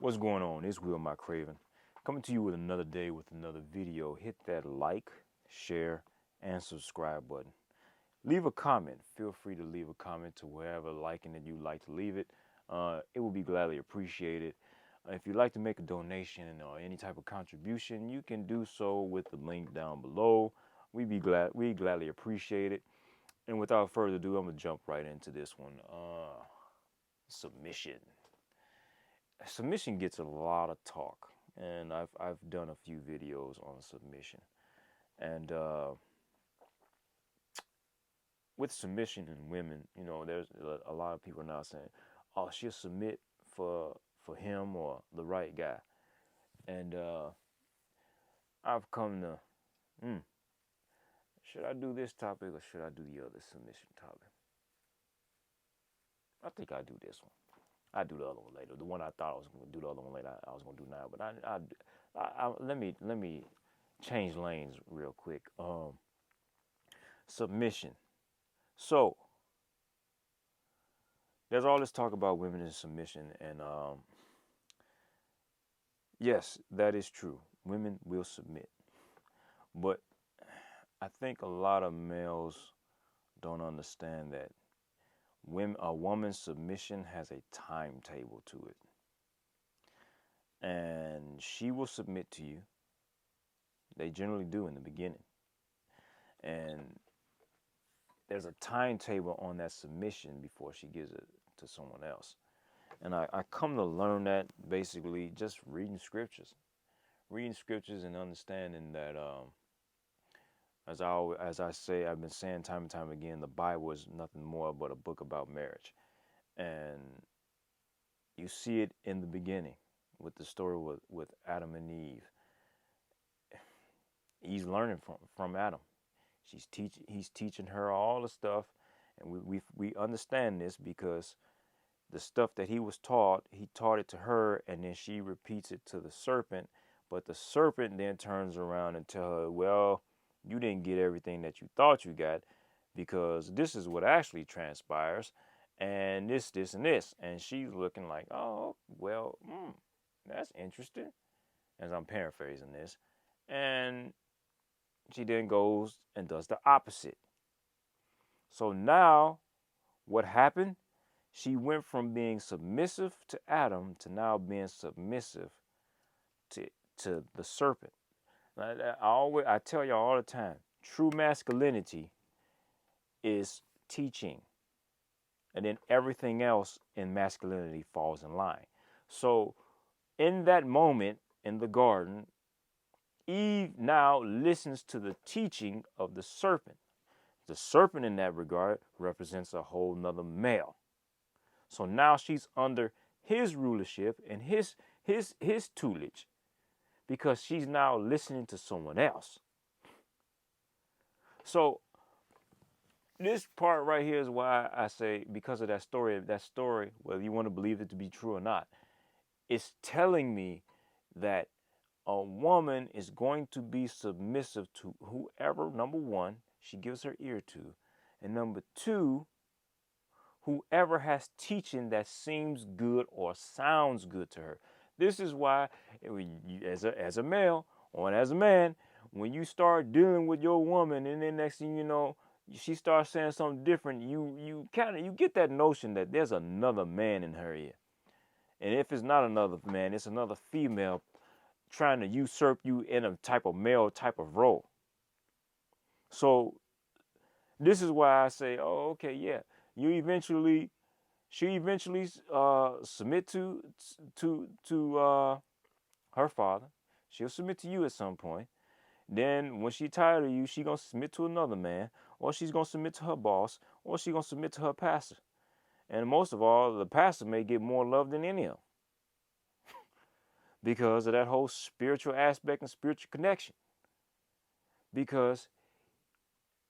What's going on? It's Will My Craven, coming to you with another day with another video. Hit that like, share, and subscribe button. Leave a comment. Feel free to leave a comment to wherever liking that you like to leave it. It will be gladly appreciated. If you'd like to make a donation or any type of contribution, you can do so with the link down below. We gladly appreciate it. And without further ado, I'm gonna jump right into this one. Submission. Submission gets a lot of talk, and I've done a few videos on submission. And with submission in women, there's a lot of people now saying, "Oh, she'll submit for him or the right guy." And I've come to, should I do this topic or should I do the other submission topic? I think I do this one. I do the other one later. The one I thought I was going to do the other one later, I was going to do now. But let me change lanes real quick. Submission. So there's all this talk about women in submission, and yes, that is true. Women will submit, but I think a lot of males don't understand that a woman's submission has a timetable to it. And she will submit to you. They generally do in the beginning. And there's a timetable on that submission before she gives it to someone else. And I come to learn that basically just reading scriptures. Reading scriptures and understanding that, as I say, I've been saying time and time again, the Bible is nothing more but a book about marriage. And you see it in the beginning with the story with Adam and Eve. He's learning from Adam. He's teaching her all the stuff, and we understand this because the stuff that he was taught, he taught it to her, and then she repeats it to the serpent. But the serpent then turns around and tells her, "Well, you didn't get everything that you thought you got, because this is what actually transpires, and this, and this." And she's looking like, "Oh, well, that's interesting," as I'm paraphrasing this. And she then goes and does the opposite. So now, what happened? She went from being submissive to Adam to now being submissive to the serpent. I tell y'all all the time, true masculinity is teaching, and then everything else in masculinity falls in line. So in that moment in the garden, Eve now listens to the teaching of the serpent. The serpent in that regard represents a whole nother male. So now she's under his rulership and his tutelage, because she's now listening to someone else. So this part right here is why I say, because of that story, whether you want to believe it to be true or not, it's telling me that a woman is going to be submissive to whoever, number one, she gives her ear to, and number two, whoever has teaching that seems good or sounds good to her. This is why, as a male or as a man, when you start dealing with your woman, and then next thing you know, she starts saying something different, you get that notion that there's another man in her ear. And if it's not another man, it's another female trying to usurp you in a type of male type of role. So this is why I say, oh, okay, yeah, she eventually submit to her father. She'll submit to you at some point. Then when she's tired of you, she's going to submit to another man, or she's going to submit to her boss, or she's going to submit to her pastor. And most of all, the pastor may get more love than any of them because of that whole spiritual aspect and spiritual connection. Because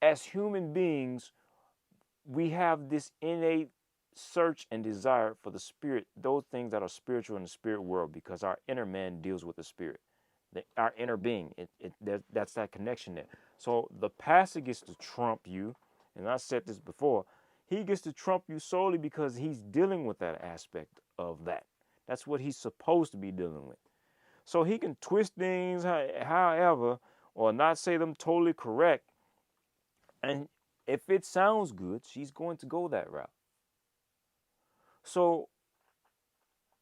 as human beings, we have this innate search and desire for the spirit, those things that are spiritual in the spirit world, because our inner man deals with the spirit, our inner being. That's that connection there. So the pastor gets to trump you, and I said this before, he gets to trump you solely because he's dealing with that aspect of that. That's what he's supposed to be dealing with. So he can twist things however, or not say them totally correct. And if it sounds good, she's going to go that route. So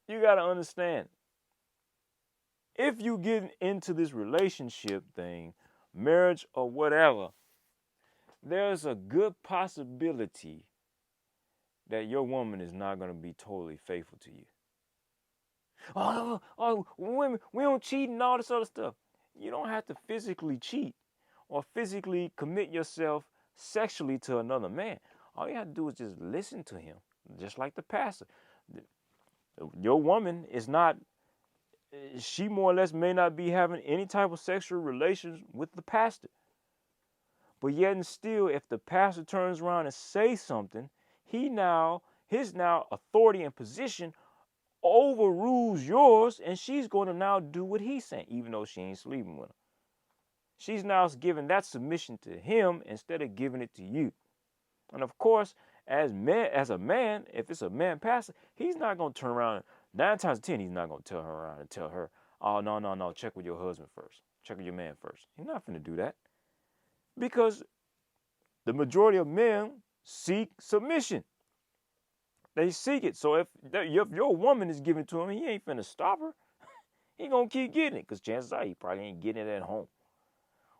you got to understand, if you get into this relationship thing, marriage or whatever, there's a good possibility that your woman is not going to be totally faithful to you. Oh, women, we don't cheat and all this other stuff. You don't have to physically cheat or physically commit yourself sexually to another man. All you have to do is just listen to him, just like the pastor. Your woman is not, she more or less may not be having any type of sexual relations with the pastor. But yet and still, if the pastor turns around and says something, his now authority and position overrules yours, and she's going to now do what he's saying, even though she ain't sleeping with him. She's now giving that submission to him instead of giving it to you. And of course, as a man, if it's a man pastor, he's not going to turn around. 9 times 10, he's not going to turn around and tell her, oh, no, check with your husband first. Check with your man first. He's not going to do that. Because the majority of men seek submission. They seek it. So if your woman is giving it to him, he ain't finna stop her. He gonna keep getting it, because chances are he probably ain't getting it at home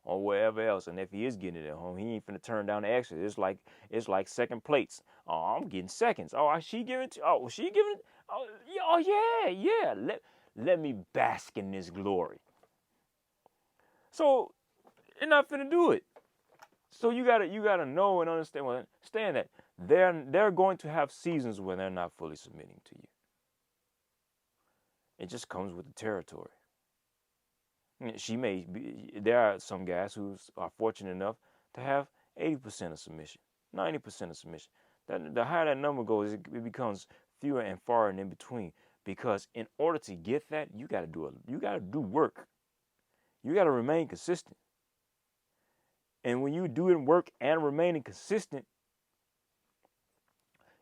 or wherever else. And if he is getting it at home, he ain't finna turn down the extra. It's like second plates. Oh, I'm getting seconds. Oh, she giving it to, oh, she giving it. Oh yeah. Let me bask in this glory. So they're not finna do it. So you gotta know and understand that they're going to have seasons when they're not fully submitting to you. It just comes with the territory. There are some guys who are fortunate enough to have 80% of submission, 90% of submission. The higher that number goes, it becomes fewer and far and in between. Because in order to get that, you gotta do work. You gotta remain consistent. And when you do work and remaining consistent,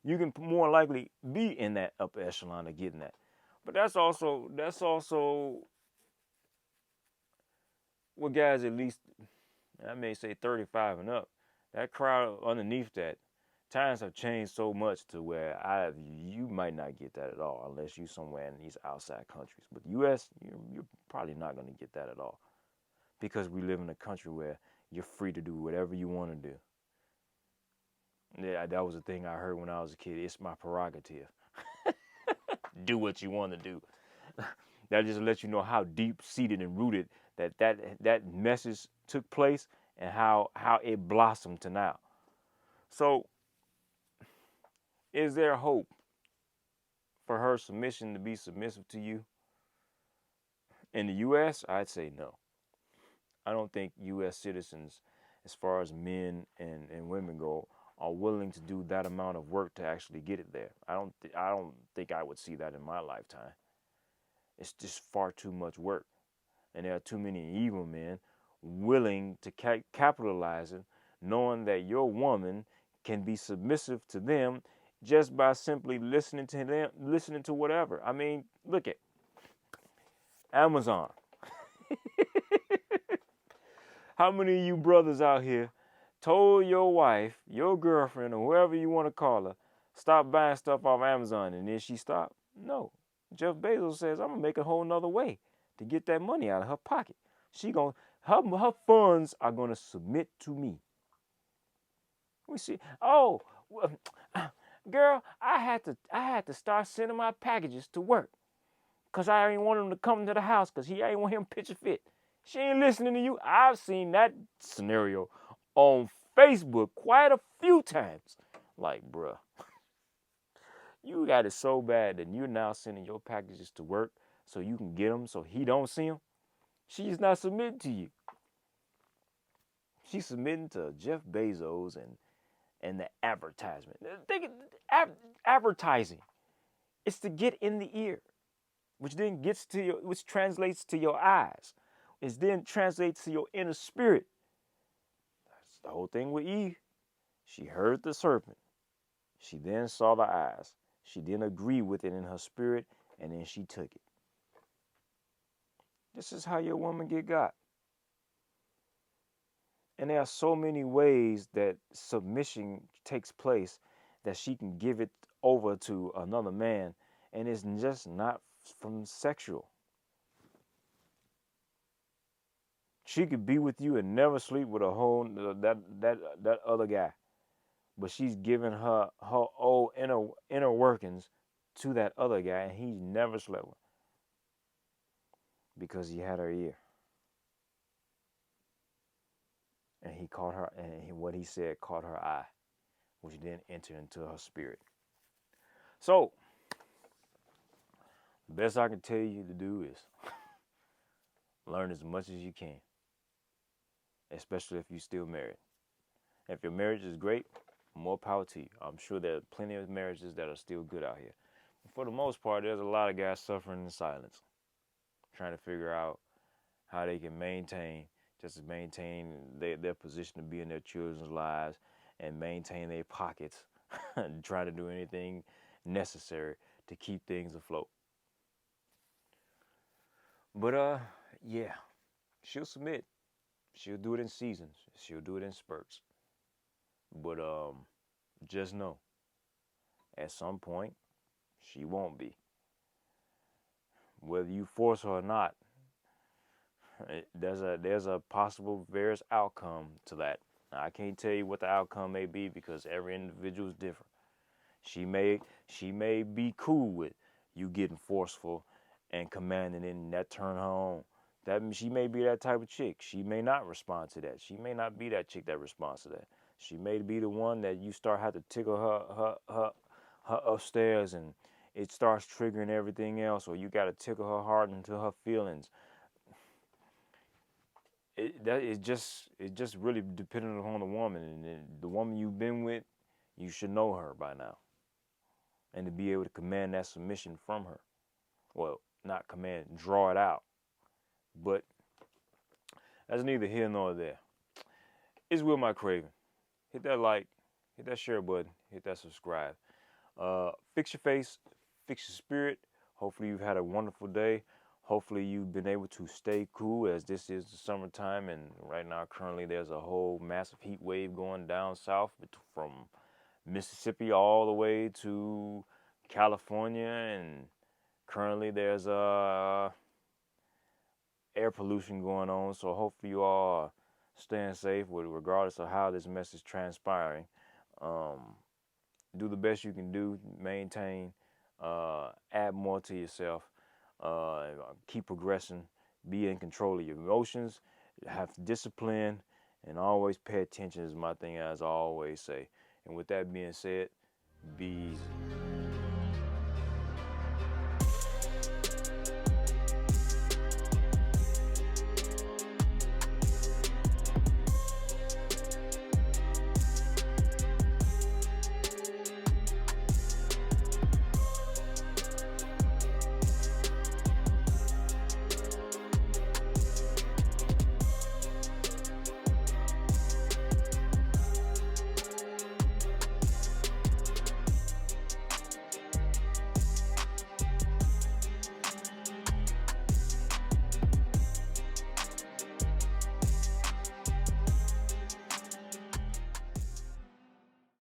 you can more likely be in that upper echelon of getting that. But that's also what guys at least, I may say 35 and up, that crowd underneath that, times have changed so much to where you might not get that at all unless you're somewhere in these outside countries. But U.S., you're probably not going to get that at all, because we live in a country where you're free to do whatever you want to do. Yeah, that was the thing I heard when I was a kid. It's my prerogative. Do what you want to do. That just lets you know how deep-seated and rooted that message took place, and how it blossomed to now. So, is there hope for her submission to be submissive to you? In the U.S., I'd say no. I don't think U.S. citizens, as far as men and women go, are willing to do that amount of work to actually get it there. I don't think I would see that in my lifetime. It's just far too much work. And there are too many evil men willing to capitalize it, knowing that your woman can be submissive to them just by simply listening to them, listening to whatever. I mean, look at Amazon. How many of you brothers out here told your wife, your girlfriend, or whoever you want to call her, stop buying stuff off Amazon, and then she stopped? No. Jeff Bezos says, I'm going to make a whole nother way to get that money out of her pocket. Her funds are going to submit to me. We see, oh, well, girl, I had to start sending my packages to work because I ain't want him to come to the house because he ain't want him pitch a fit. She ain't listening to you. I've seen that scenario on Facebook quite a few times. Like, bruh, you got it so bad that you're now sending your packages to work so you can get them so he don't see them. She's not submitting to you. She's submitting to Jeff Bezos and the advertisement. Advertising. It's to get in the ear, which then which translates to your eyes. It then translates to your inner spirit. That's the whole thing with Eve. She heard the serpent. She then saw the eyes. She then agreed with it in her spirit, and then she took it. This is how your woman get got. And there are so many ways that submission takes place that she can give it over to another man, and it's just not from sexual. She could be with you and never sleep with a whole that other guy, but she's giving her old inner workings to that other guy, and he's never slept with because he had her ear, and he caught her, and what he said caught her eye, which then entered into her spirit. So, the best I can tell you to do is learn as much as you can, especially if you're still married. If your marriage is great, more power to you. I'm sure there are plenty of marriages that are still good out here. For the most part, there's a lot of guys suffering in silence, trying to figure out how they can maintain their position to be in their children's lives and maintain their pockets, and try to do anything necessary to keep things afloat. But yeah, she'll submit. She'll do it in seasons. She'll do it in spurts. But just know, at some point, she won't be. Whether you force her or not, there's a possible various outcome to that. Now, I can't tell you what the outcome may be because every individual is different. She may be cool with you getting forceful and commanding it, and that turn her on. That she may be that type of chick. She may not respond to that. She may not be that chick that responds to that. She may be the one that you start have to tickle her upstairs, and it starts triggering everything else, or you got to tickle her heart into her feelings. It's just really dependent upon the woman, and the woman you've been with, you should know her by now, and to be able to command that submission from her. Well, not command, draw it out. But that's neither here nor there. It's Will My Craven. Hit that like, hit that share button, hit that subscribe. Fix your face, fix your spirit. Hopefully you've had a wonderful day. Hopefully you've been able to stay cool, as this is the summertime, and right now currently there's a whole massive heat wave going down south from Mississippi all the way to California, and currently there's air pollution going on. So hopefully you all are staying safe, regardless of how this mess is transpiring. Do the best you can do, maintain, add more to yourself, keep progressing, be in control of your emotions, have discipline, and always pay attention is my thing, as I always say. And with that being said, be easy.